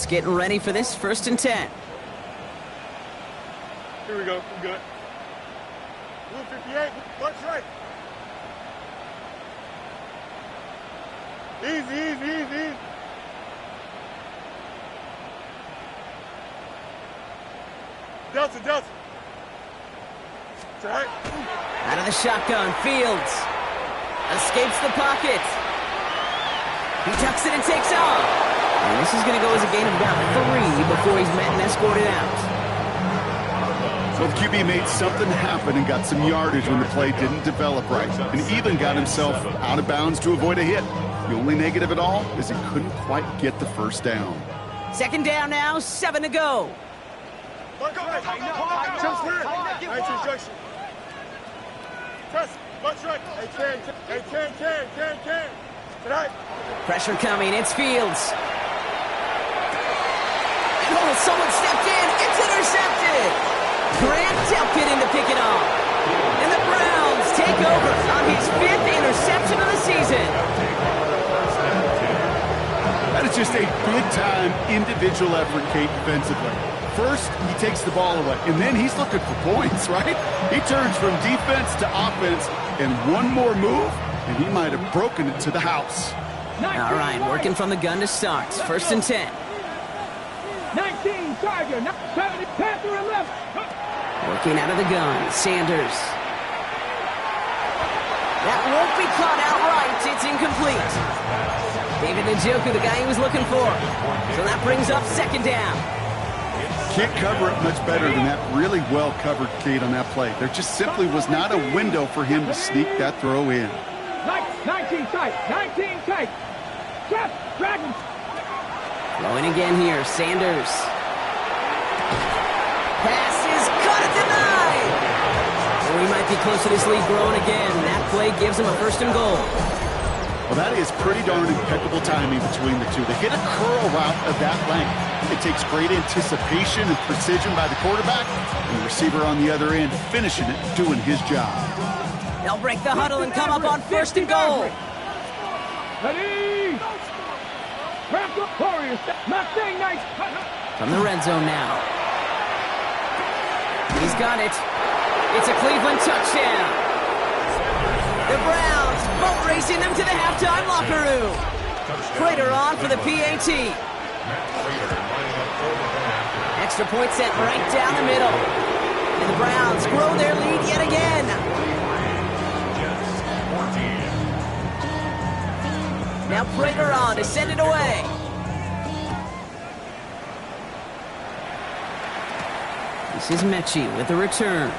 getting ready for this 1st and 10. Here we go. We're good. Blue 58. Watch right. Easy. Delta. Right. Out of the shotgun, Fields. Escapes the pocket. He tucks it and takes off. And this is going to go as a gain of about 3 before he's met and escorted out. So the QB made something happen and got some yardage when the play didn't develop right, and even got himself out of bounds to avoid a hit. The only negative at all is he couldn't quite get the first down. 2nd down now, 7 to go. Nice instruction. Press. Watch right. Hey, 10. Tonight. Pressure coming. It's Fields. And someone stepped in. It's intercepted. Grant Delpit in to pick it off. And the Browns take over on his 5th interception of the season. That is just a big-time individual effort, Kate, defensively. First, he takes the ball away, and then he's looking for points, right? He turns from defense to offense, and one more move, and he might have broken it to the house. All right, working from the gun to start. 1st and 10. 19, Tiger, 70, Panther 11. Working out of the gun, Sanders. That won't be caught outright. It's incomplete. David Njoku, the guy he was looking for. So that brings up 2nd down. Can't cover it much better than that. Really well covered, Kate, on that play. There just simply was not a window for him to sneak that throw in. 19 tight. Jeff, Dragons. Throwing again here, Sanders. Pass is caught at the 9. We might be close to this lead growing again. That play gives him a 1st and goal. Well, that is pretty darn impeccable timing between the two. They hit a curl route of that length. It takes great anticipation and precision by the quarterback, and the receiver on the other end finishing it, doing his job. They'll break the huddle and come up on 1st and goal. Ready? Craft up Warriors. Mustang Knights. From the red zone now. He's got it. It's a Cleveland touchdown. The Browns boat racing them to the halftime locker room. Prater on for the PAT. Extra point set right down the middle. And the Browns grow their lead yet again. Now Prater on to send it away. This is Mechie with the return.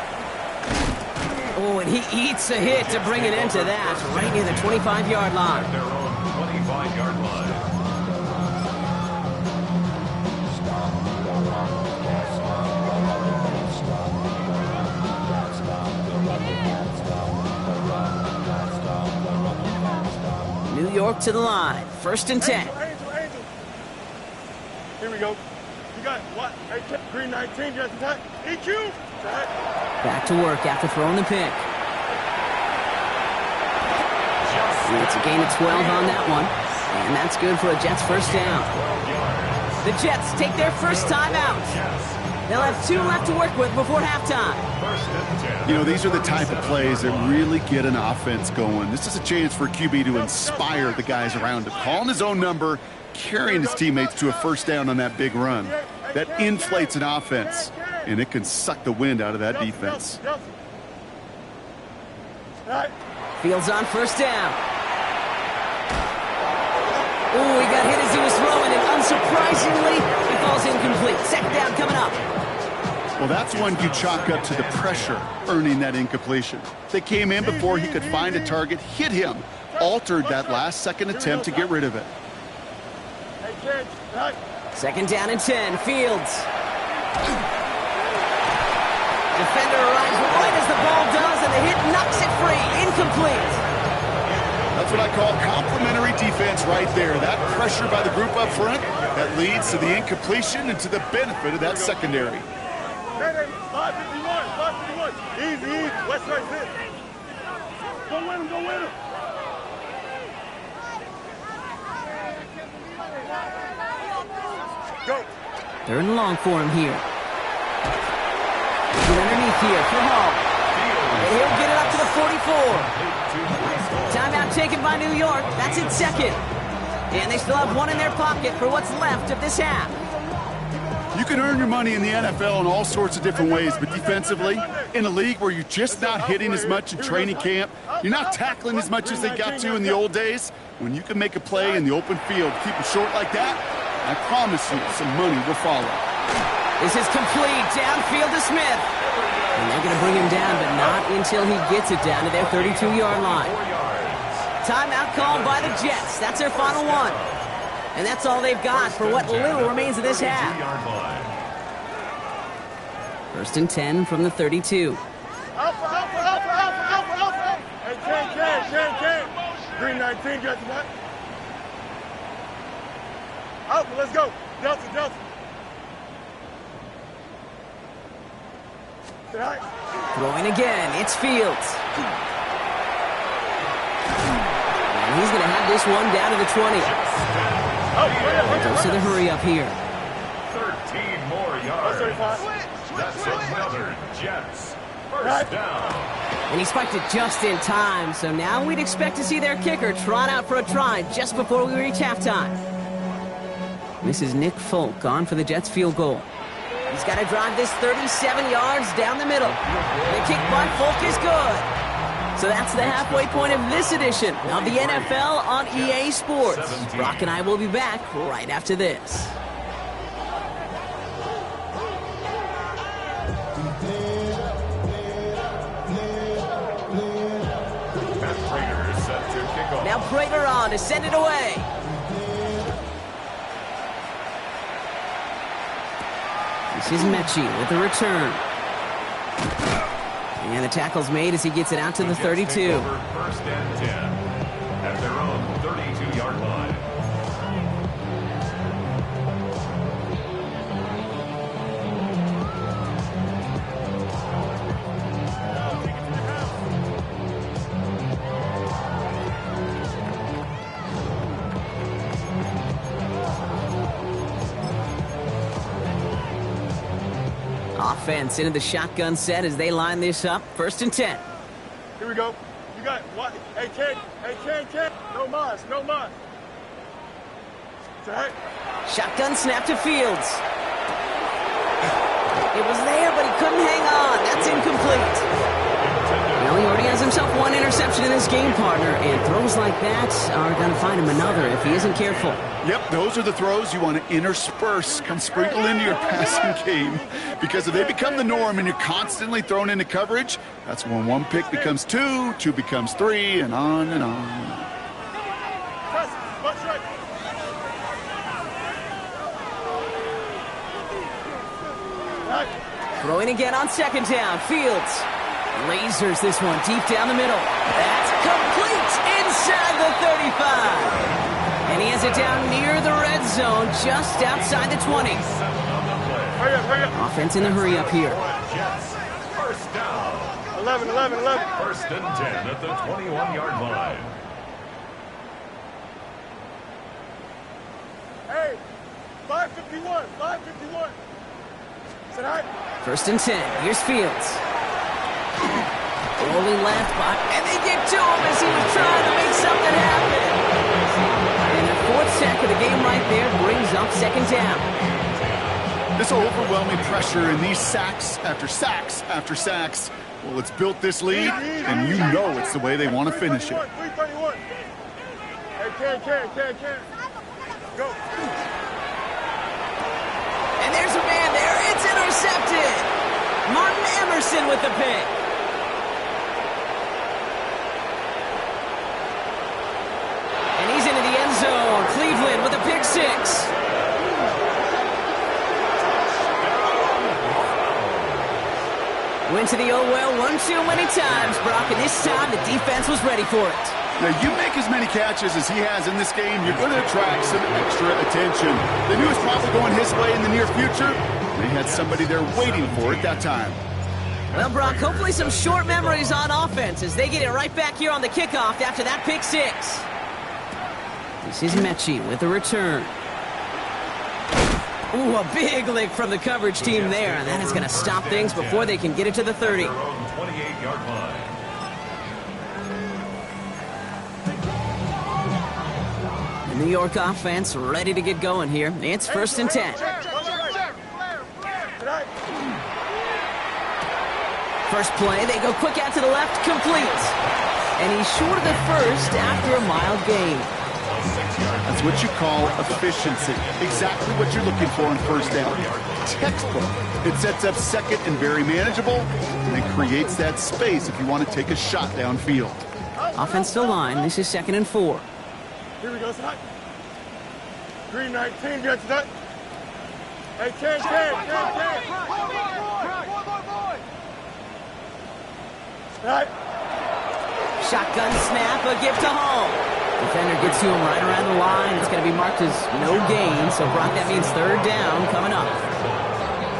Oh, and he eats a hit to bring it into that, right near the 25-yard line. Their own 25-yard line. New York to the line. 1st and 10. Angel. Here we go. You got what? Green 19, just in time. EQ. Back to work after throwing the pick. It's a gain of 12 on that one. And that's good for a Jets 1st down. The Jets take their first time out. They'll have 2 left to work with before halftime. You know, these are the type of plays that really get an offense going. This is a chance for QB to inspire the guys around him. Calling his own number, carrying his teammates to a 1st down on that big run. That inflates an offense, and it can suck the wind out of that defense. Fields on 1st down. Oh, he got hit as he was throwing, and unsurprisingly, he falls incomplete. 2nd down coming up. Well, that's one you chalk up to the pressure earning that incompletion. They came in before he could find a target, hit him, altered that last-second attempt to get rid of it. 2nd down and 10. Fields. Defender arrives right as the ball does, and the hit knocks it free. Incomplete. That's what I call complimentary defense right there. That pressure by the group up front, that leads to the incompletion and to the benefit of that secondary. 551. Easy. West right sit. Go win him. Go. Third and long for him here. Get underneath here for Hall. And he'll get it up to the 44. Timeout taken by New York. That's its second. And they still have one in their pocket for what's left of this half. You can earn your money in the NFL in all sorts of different ways, but defensively, in a league where you're just not hitting as much in training camp, you're not tackling as much as they got to in the old days, when you can make a play in the open field, keep them short like that, I promise you some money will follow. This is complete. Downfield to Smith. And they're going to bring him down, but not until he gets it down to their 32-yard line. Timeout called by the Jets. That's their final one. And that's all they've got for what little remains of this half. First and 10 from the 32. Alpha. Hey, Ken. Green 19, got what? Alpha, let's go. Delta. Throwing again. It's Fields. And he's going to have this one down to the 20. Goes to the hurry up here. 13 more yards. That's another Jets. First down. And he spiked it just in time, so now we'd expect to see their kicker trot out for a try just before we reach halftime. This is Nick Folk on for the Jets field goal. He's got to drive this 37 yards down the middle. The kick by Folk is good. So that's the halfway point of this edition of the NFL on EA Sports. Brock and I will be back right after this. Now Prater on to send it away. This is Mechie with the return. And the tackle's made as he gets it out to the 32. First and 10 at their own 32-yard line. Offense into the shotgun set as they line this up. First and 10. Here we go. You got what? Hey, Ken. No mas. Shotgun snap to Fields. It was there, but he couldn't hang on. That's incomplete. Well, he already has himself one interception in his game, partner, and throws like that are going to find him another if he isn't careful. Yep, those are the throws you want to intersperse, come sprinkle into your passing game. Because if they become the norm and you're constantly thrown into coverage, that's when one pick becomes two becomes three, and on and on and on. Throwing again on second down. Fields lasers this one deep down the middle. That's complete inside the 35. And he has it down near the red zone, just outside the 20. Offense in the hurry up here. First down. 11. First and 10 at the 21-yard line. Hey, 551. First and 10. Here's Fields. Rolling left, and they get to him as he was trying to make something happen. And the fourth sack of the game right there brings up second down. This overwhelming pressure and these sacks after sacks after sacks, well, it's built this lead, and you know it's the way they want to finish it. 331. Hey, Ken. Go. And there's a man there. It's intercepted. Martin Emerson with the pick. And he's into the end zone. Cleveland with a pick six. Went to the one too many times, Brock, and this time the defense was ready for it. Now, you make as many catches as he has in this game, you're going to attract some extra attention. They knew it was probably going his way in the near future. They had somebody there waiting for it that time. Well, Brock, hopefully some short memories on offense as they get it right back here on the kickoff after that pick six. This is Mechie with a return. Ooh, a big lick from the coverage team there, and that is going to stop things before they can get it to the 30. Their own 28-yard line. The New York offense ready to get going here. It's 1st and 10. First play, they go quick out to the left, complete. And he's short of the first after a mild gain. That's what you call efficiency. Exactly what you're looking for on first down. Textbook. It sets up second and very manageable, and it creates that space if you want to take a shot downfield. Offensive line, this is 2nd and 4. Here we go, son. Green 19, get to that. Hey, 10. Right. Shotgun snap, a gift to Hall. Defender gets to him right around the line. It's going to be marked as no gain, so Brock, that means 3rd down coming up.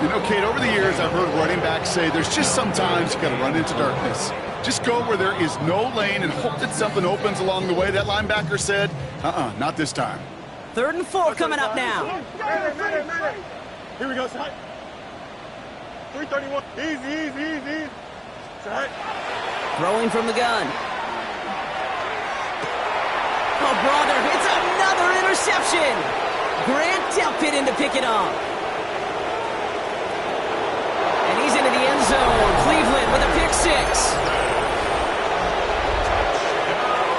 You know, Kate, over the years, I've heard running backs say there's just sometimes you got to run into darkness. Just go where there is no lane and hope that something opens along the way. That linebacker said, not this time. 3rd and 4 coming up now. Minute. Here we go, son. 331. Easy. Son. Throwing from the gun. Oh, brother, it's another interception. Grant Delpit in to pick it off. And he's into the end zone. Cleveland with a pick 6.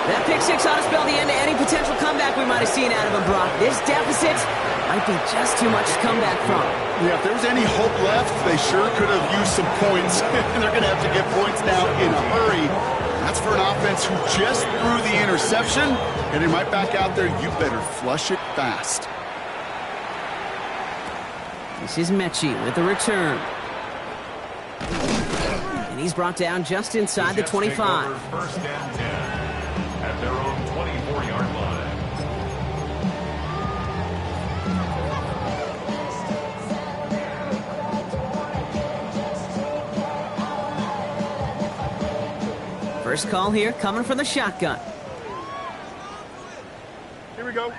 That pick 6 ought to spell the end to any potential comeback we might have seen out of him, Brock. This deficit might be just too much to come back from. Yeah, if there was any hope left, they sure could have used some points. And they're going to have to get points now in a hurry. That's for an offense who just threw the interception, and they might back out there. You better flush it fast. This is Mechie with the return. And he's brought down just inside the 25. 1st and 10 at their own 24-yard line. First call here coming from the shotgun. Here we go.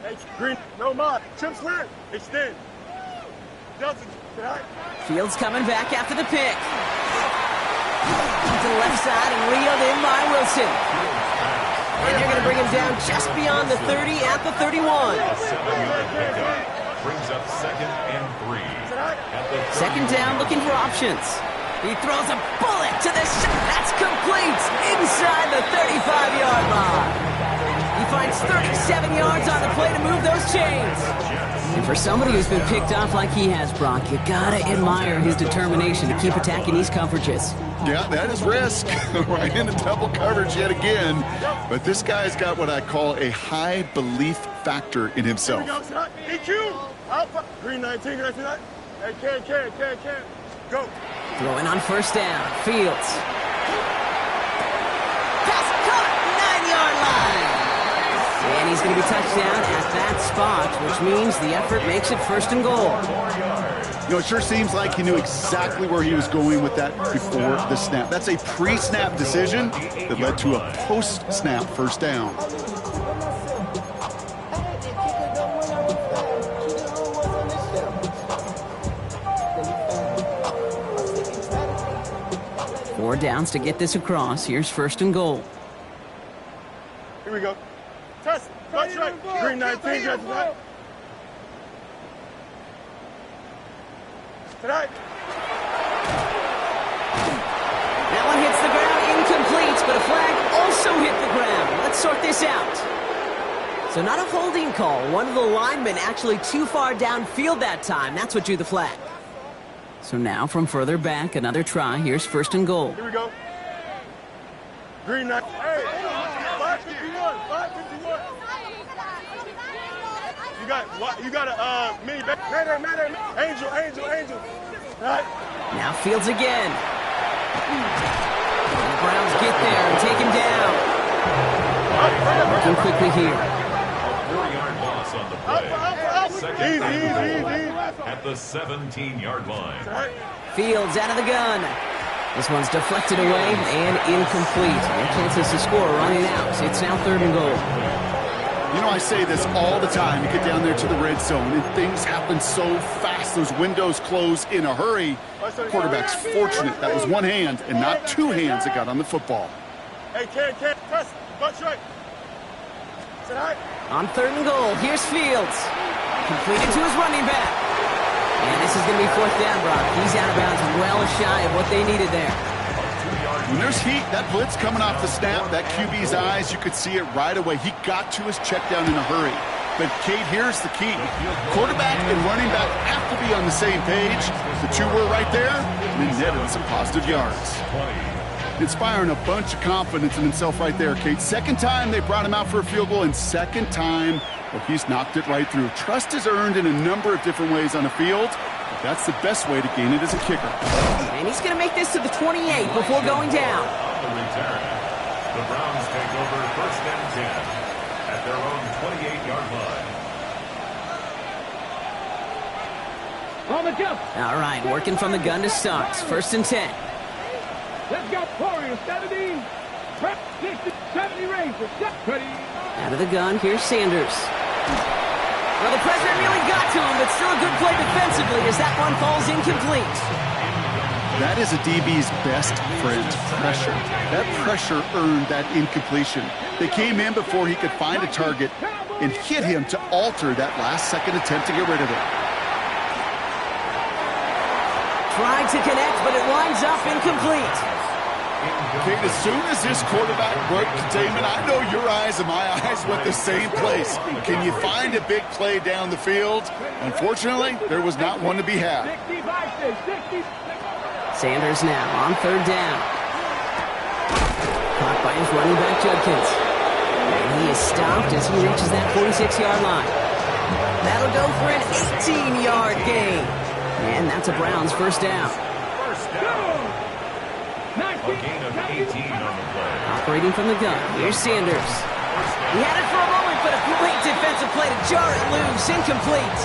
Hey, Green, no mod. Chip slant. Extend. Johnson, right. Fields coming back after the pick. To the left side and reeled in by Wilson. And they're going to bring him down just beyond the 30 at the 31. A 7-yard pickup brings up 2nd and 3. At the 2nd down, looking for options. He throws a bullet to the shot. That's complete inside the 35-yard line. He finds 37 yards on the play to move those chains. And for somebody who's been picked off like he has, Brock, you gotta admire his determination to keep attacking these coverages. Yeah, that is risk. Right into double coverage yet again. But this guy's got what I call a high belief factor in himself. Here we go, son. EQ. Alpha. Green 19, get to that. Hey, can. Go. Throwing on 1st down. Fields. Pass caught. 9-yard line. And he's going to be touched down at that spot, which means the effort makes it 1st and goal. You know, it sure seems like he knew exactly where he was going with that before the snap. That's a pre-snap decision that led to a post-snap 1st down. Four downs to get this across. Here's 1st and goal. Here we go. Test. Touch right. Green 19, get to that. Tonight. That one hits the ground, incomplete, but a flag also hit the ground. Let's sort this out. So not a holding call. One of the linemen actually too far downfield that time. That's what drew the flag. So now from further back, another try. Here's 1st and goal. Here we go. Green 9. Hey, 551. You got a mini back. Mayday. Angel. Right. Now Fields again. And the Browns get there and take him down. Working quickly here. A 4-yard loss on the play. Second Easy. at the 17-yard line. Right. Fields out of the gun. This one's deflected away and incomplete. No chances to score running out. It's now 3rd and goal. You know, I say this all the time. You get down there to the red zone, and things happen so fast. Those windows close in a hurry. Quarterback's fortunate that was one hand and not two hands that got on the football. Hey, kid, press. Butt right. Sit high. On 3rd and goal, here's Fields. Completed to his running back. And this is going to be 4th down, Brock. He's out of bounds well shy of what they needed there. When there's heat, that blitz coming off the snap, that QB's eyes, you could see it right away. He got to his check down in a hurry. But, Kate, here's the key. Quarterback and running back have to be on the same page. The two were right there, and they netted some positive yards. Inspiring a bunch of confidence in himself right there, Kate. Second time they brought him out for a field goal, and second time, well, he's knocked it right through. Trust is earned in a number of different ways on the field, but that's the best way to gain it as a kicker. And he's going to make this to the 28 before going down. On the return, the Browns take over 1st and 10 at their own 28-yard line. On the jump. All right, working from the gun to start. 1st and 10. Let's go, Warriors. 70. Prep 60, 70 Rangers. Ready. Out of the gun, here's Sanders. Well, the pressure really got to him, but still a good play defensively as that one falls incomplete. That is a DB's best friend, pressure. That pressure earned that incompletion. They came in before he could find a target and hit him to alter that last-second attempt to get rid of it. Tried to connect, but it winds up incomplete. Kate, as soon as this quarterback broke containment, I know your eyes and my eyes went the same place. Can you find a big play down the field? Unfortunately, there was not one to be had. 65, 60. Sanders now on 3rd down. Caught by his running back, Judkins. And he is stopped as he reaches that 46-yard line. That'll go for an 18-yard gain. And that's a Browns 1st down. First down. A gain of 18 on the play. Operating from the gun, here's Sanders. He had it for a moment, but a great defensive play to jar it loose. Incomplete.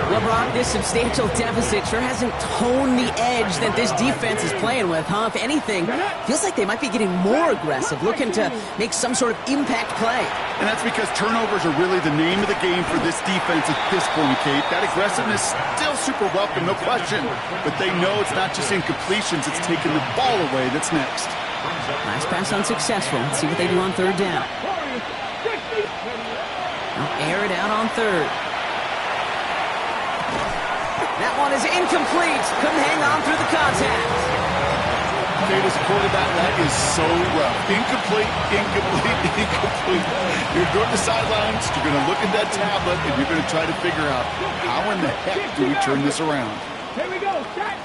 Well, Brock, this substantial deficit sure hasn't toned the edge that this defense is playing with, huh? If anything, feels like they might be getting more aggressive, looking to make some sort of impact play. And that's because turnovers are really the name of the game for this defense at this point, Kate. That aggressiveness still super welcome, no question. But they know it's not just incompletions, it's taking the ball away that's next. Last pass unsuccessful. Let's see what they do on 3rd down. They'll air it out on 3rd. That one is incomplete. Couldn't hang on through the contact. Kate, as a quarterback, that is so rough. Incomplete, incomplete, incomplete. You're going to the sidelines, you're going to look at that tablet, and you're going to try to figure out how in the heck do we turn this around. Here we go. Set.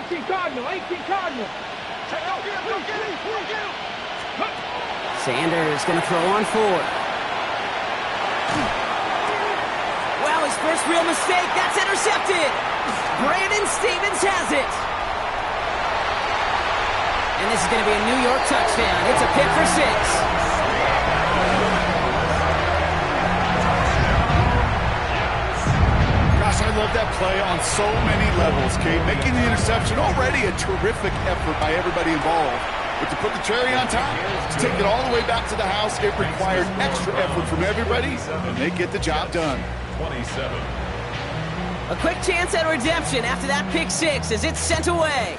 18 Cardinal. 18 Cardinal. Sanders going to throw on 4th. Wow, his first real mistake. That's intercepted. Brandon Stevens has it. And this is going to be a New York touchdown. It's a pick for 6. Gosh, I love that play on so many levels, Kate. Making the interception, already a terrific effort by everybody involved. But to put the cherry on top, to take it all the way back to the house, it required extra effort from everybody, and they get the job done. 27. A quick chance at redemption after that pick 6 as it's sent away.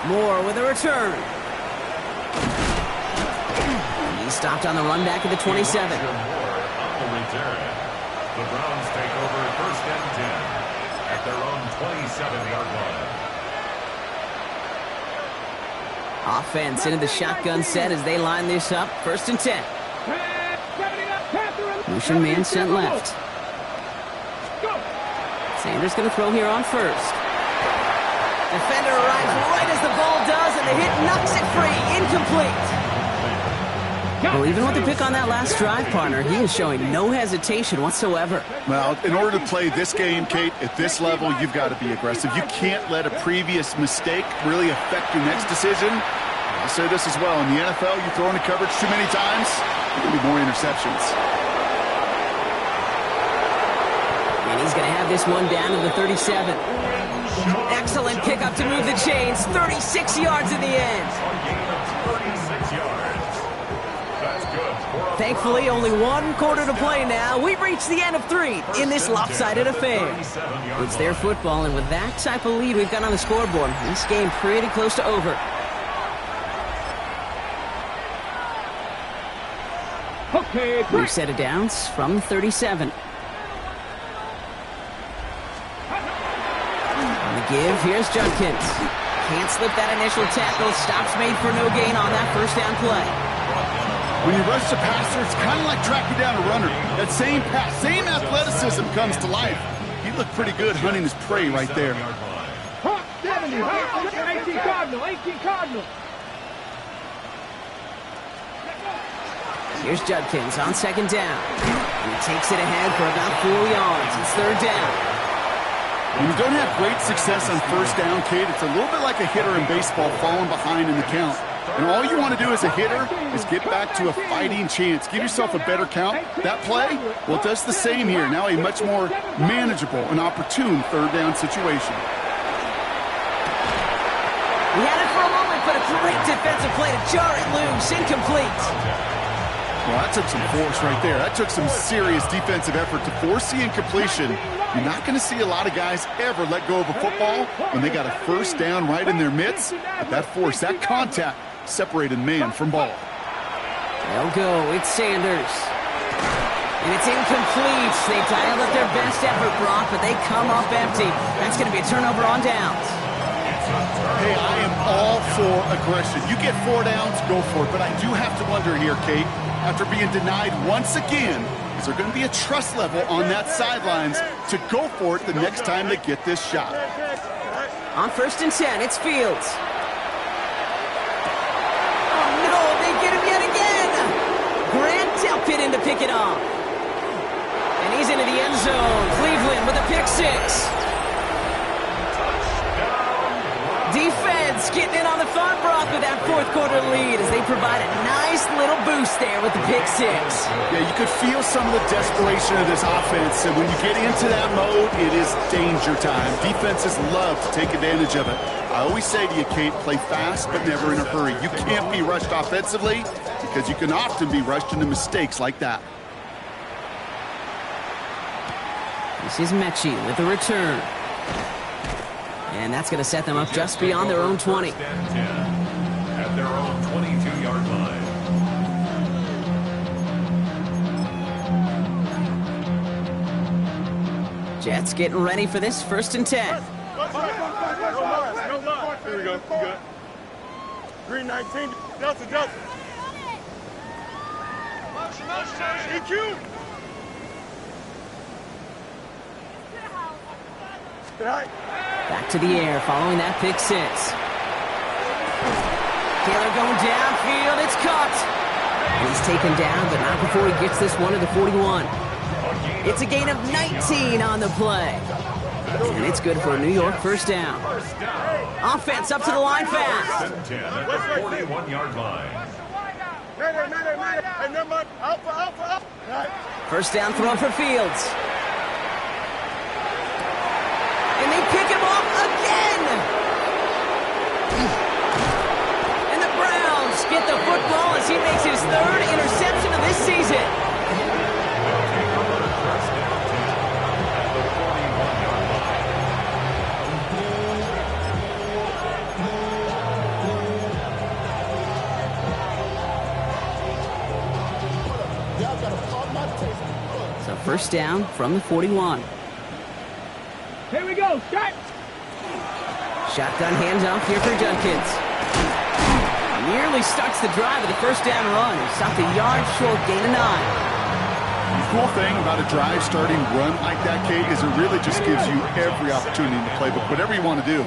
Moore with a return. He's stopped on the run back at the 27. On the return, the Browns take over 1st and 10 at their own 27-yard line. Offense into the shotgun set as they line this up. 1st and 10. Motion man sent left. Sanders going to throw here on 1st. Defender arrives right as the ball does, and the hit knocks it free. Incomplete. Well, even with the pick on that last drive, partner, he is showing no hesitation whatsoever. Well, in order to play this game, Kate, at this level, you've got to be aggressive. You can't let a previous mistake really affect your next decision. I'll say this as well. In the NFL, you throw into coverage too many times, there will be more interceptions. And he's going to have this one down to the 37. Excellent pickup to move the chains. 36 yards in the end. A gain of 36 yards. Thankfully, only one quarter to play now. We've reached the end of 3 in this lopsided affair. It's their football, and with that type of lead we've got on the scoreboard, this game pretty close to over. Okay, New set of downs from 37. On the give, here's Judkins. Can't slip that initial tackle. Stops made for no gain on that first down play. When you rush the passer, it's kind of like tracking down a runner. That same pass, same athleticism comes to life. He looked pretty good hunting his prey right there. 70, 18 Cardinal, 18 Cardinal. Here's Judkins on second down. And he takes it ahead for about 4 yards. It's third down. When you don't have great success on first down, Kate, it's a little bit like a hitter in baseball falling behind in the count. And all you want to do as a hitter is get back to a fighting chance. Give yourself a better count. That play, well, it does the same here. Now a much more manageable and opportune third down situation. He had it for a moment, but a great defensive play to jar it loose. Incomplete. Well, that took some force right there. That took some serious defensive effort to force the incompletion. You're not going to see a lot of guys ever let go of a football when they got a first down right in their midst. But that force, that contact, separated man from ball. They'll go. It's Sanders. And it's incomplete. They dialed up their best effort, Brock, but they come up empty. That's going to be a turnover on downs. Hey, I am all for aggression. You get 4 downs, go for it. But I do have to wonder here, Kate, after being denied once again, is there going to be a trust level on that sidelines to go for it the next time they get this shot? On first and 10, it's Fields. Oh, no, they get him yet again. Grant Delpit in to pick it off. And he's into the end zone. Cleveland with a pick 6. Defense getting in on the fun, Brock, with that fourth quarter lead as they provide a nice little boost there with the pick 6. Yeah, you could feel some of the desperation of this offense, and when you get into that mode, it is danger time. Defenses love to take advantage of it. I always say to you, Kate, play fast but never in a hurry. You can't be rushed offensively because you can often be rushed into mistakes like that. This is Mechie with the return. And that's going to set them up just beyond their own 20. At their own 22-yard line. Jets getting ready for this first and 10. No line. Here we go. You good. Green 19. Delta. EQ. Back to the air following that pick 6. Taylor going downfield. It's caught. And he's taken down, but not before he gets this one to the 41. It's a gain of 19 on the play. And it's good for a New York first down. Offense up to the line fast. 10 at the 41-yard line. First down throw for Fields. And they pick him off again. And the Browns get the football as he makes his 3rd interception of this season. So first down from the 41. Here we go, start. Shotgun handoff here for Judkins. Nearly starts the drive with the first down run. He stopped a yard short, gain of 9. The cool thing about a drive starting run like that, Kate, is it really just gives you every opportunity in the playbook, whatever you want to do.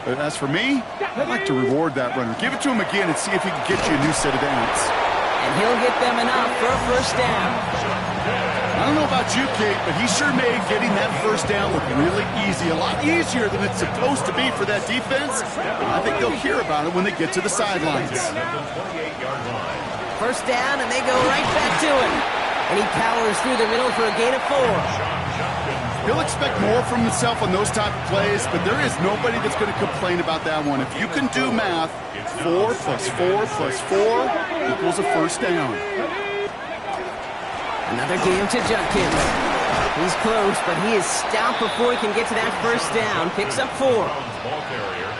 But as for me, I'd like to reward that runner. Give it to him again and see if he can get you a new set of downs. And he'll get them enough for a first down. I don't know about you, Kate, but he sure made getting that first down look really easy. A lot easier than it's supposed to be for that defense. And I think they'll hear about it when they get to the sidelines. First down, and they go right back to him. And he powers through the middle for a gain of 4. He'll expect more from himself on those type of plays, but there is nobody that's going to complain about that one. If you can do math, 4 + 4 + 4 equals a first down. Another game to Judkins. He's close, but he is stopped before he can get to that first down. Picks up 4. Browns ball carrier.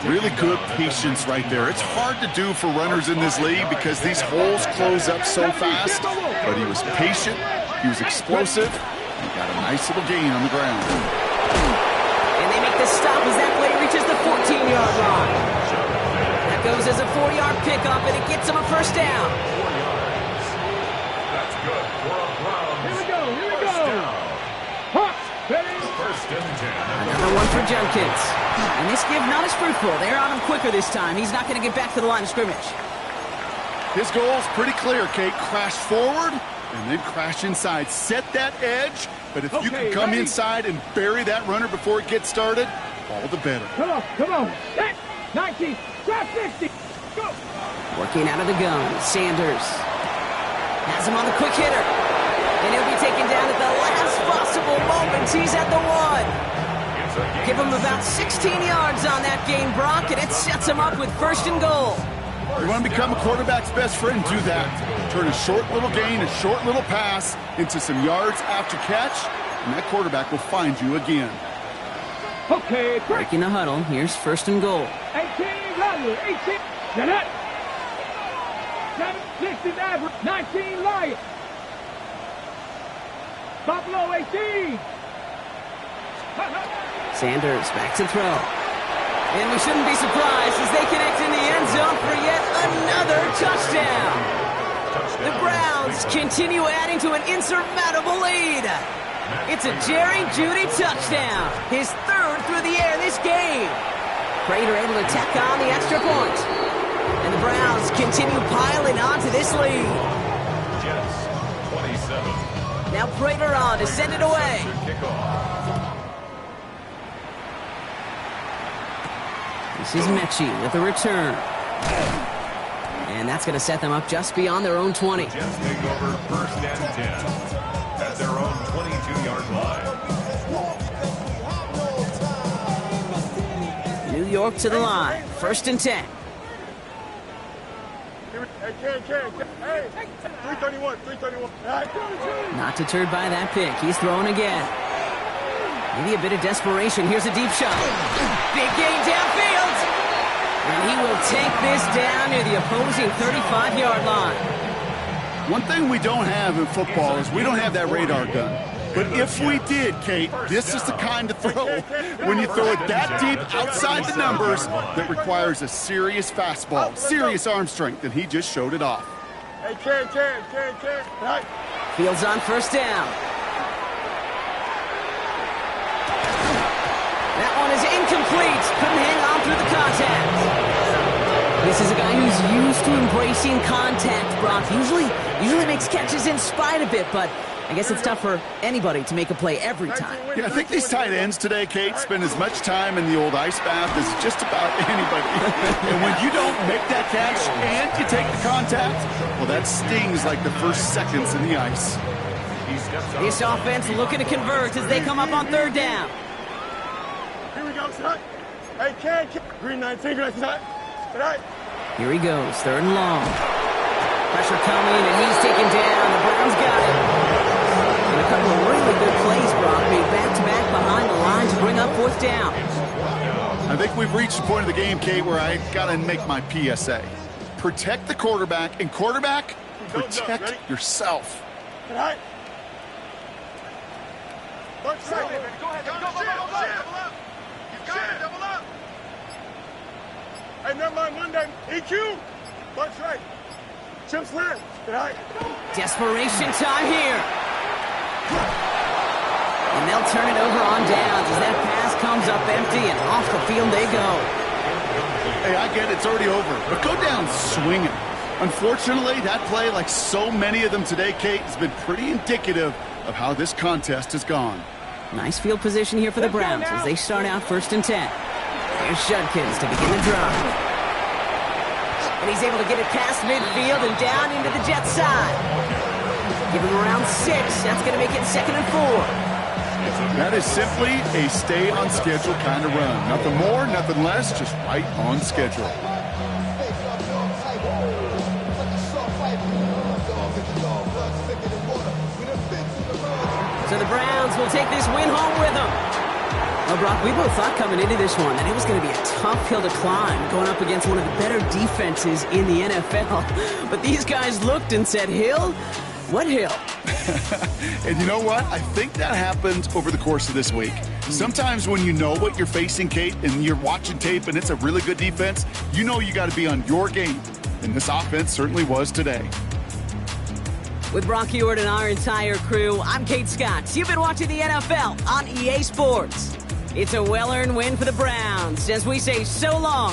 Really good patience right there. It's hard to do for runners in this league because these holes close up so fast. But he was patient, he was explosive, and he got a nice little gain on the ground. And they make the stop as that play reaches the 14-yard line. That goes as a 4-yard pickup, and it gets him a first down. 4 yards. That's good for a Browns. Here we go. First down. Hot, ready. First and 10. Another one for Judkins. And this give not as fruitful. They're on him quicker this time. He's not going to get back to the line of scrimmage. His goal is pretty clear, Kate. Crash forward and then crash inside. Set that edge, but if you can come inside and bury that runner before it gets started, all the better. Come on. Set. 19. Drop 50. Go. Working out of the gun, Sanders has him on the quick hitter. And he'll be taken down at the last possible moment. He's at the 1. Give him about 16 yards on that game, Brock, and it sets him up with first and goal. You want to become a quarterback's best friend, do that. Turn a short little gain, a short little pass into some yards after catch, and that quarterback will find you again. Okay, break. Breaking the huddle, here's first and goal. 18, Riley. 18. Jeanette. 7, 16, average. 19, Lion. Buffalo, 18. Sanders back to throw. And we shouldn't be surprised as they connect in the end zone for yet another touchdown. The Browns continue adding to an insurmountable lead. It's a Jerry Jeudy touchdown, his 3rd through the air this game. Prater able to tack on the extra point. And the Browns continue piling onto this lead. Jets, 27. Now Prater on to send it away. Kickoff. This is Mechie with a return. And that's going to set them up just beyond their own 20. Jets take over first and 10 at their own 22-yard line. New York to the line. First and 10. Hey, hey, 331, 331. Not deterred by that pick. He's throwing again. Maybe a bit of desperation. Here's a deep shot. Big gain downfield. And he will take this down near the opposing 35-yard line. One thing we don't have in football is we don't have that radar gun. But if we did, Kate, this is the kind of throw when you throw it that deep outside the numbers that requires a serious fastball, serious arm strength, and he just showed it off. Hey, Ken. Right. Fields on first down. That one is incomplete. Couldn't hang on through the contact. This is a guy who's used to embracing contact, Brock. Usually makes catches in spite of it, but I guess it's tough for anybody to make a play every time. Yeah, I think these tight ends today, Kate, spend as much time in the old ice bath as just about anybody. And when you don't make that catch and you take the contact, well, that stings like the first seconds in the ice. This offense looking to convert as they come up on third down. Here we go, son. Hey, Ken. Green 19, right. Here he goes, third and long. Pressure coming, and he's taken down. The Browns got him. And a couple of really good plays, Brock, made back-to-back behind the line to bring up fourth down. I think we've reached the point of the game, Kate, where I got to make my PSA. Protect the quarterback, and quarterback, protect yourself. Right. Let's right. Go ahead. Double up. You got it. Double up. Hey, never mind Monday. EQ. Let's right. Chip's left. Right. Desperation time here. And they'll turn it over on downs as that pass comes up empty and off the field they go. Hey, I get it, it's already over, but go down swinging. Unfortunately, that play, like so many of them today, Kate, has been pretty indicative of how this contest has gone. Nice field position here for the Browns as they start out first and 10. Here's Judkins to begin the drive. And he's able to get it past midfield and down into the Jets side. Give him around 6. That's going to make it 2nd and 4. That is simply a stay-on-schedule kind of run. Nothing more, nothing less, just right on schedule. So the Browns will take this win home with them. Well, Brock, we both thought coming into this one that it was going to be a tough hill to climb, going up against one of the better defenses in the NFL. But these guys looked and said, Hill? What hill? And you know what? I think that happens over the course of this week. Sometimes when you know what you're facing, Kate, and you're watching tape and it's a really good defense, you know you got to be on your game. And this offense certainly was today. With Brock Huard and our entire crew, I'm Kate Scott. You've been watching the NFL on EA Sports. It's a well-earned win for the Browns as we say so long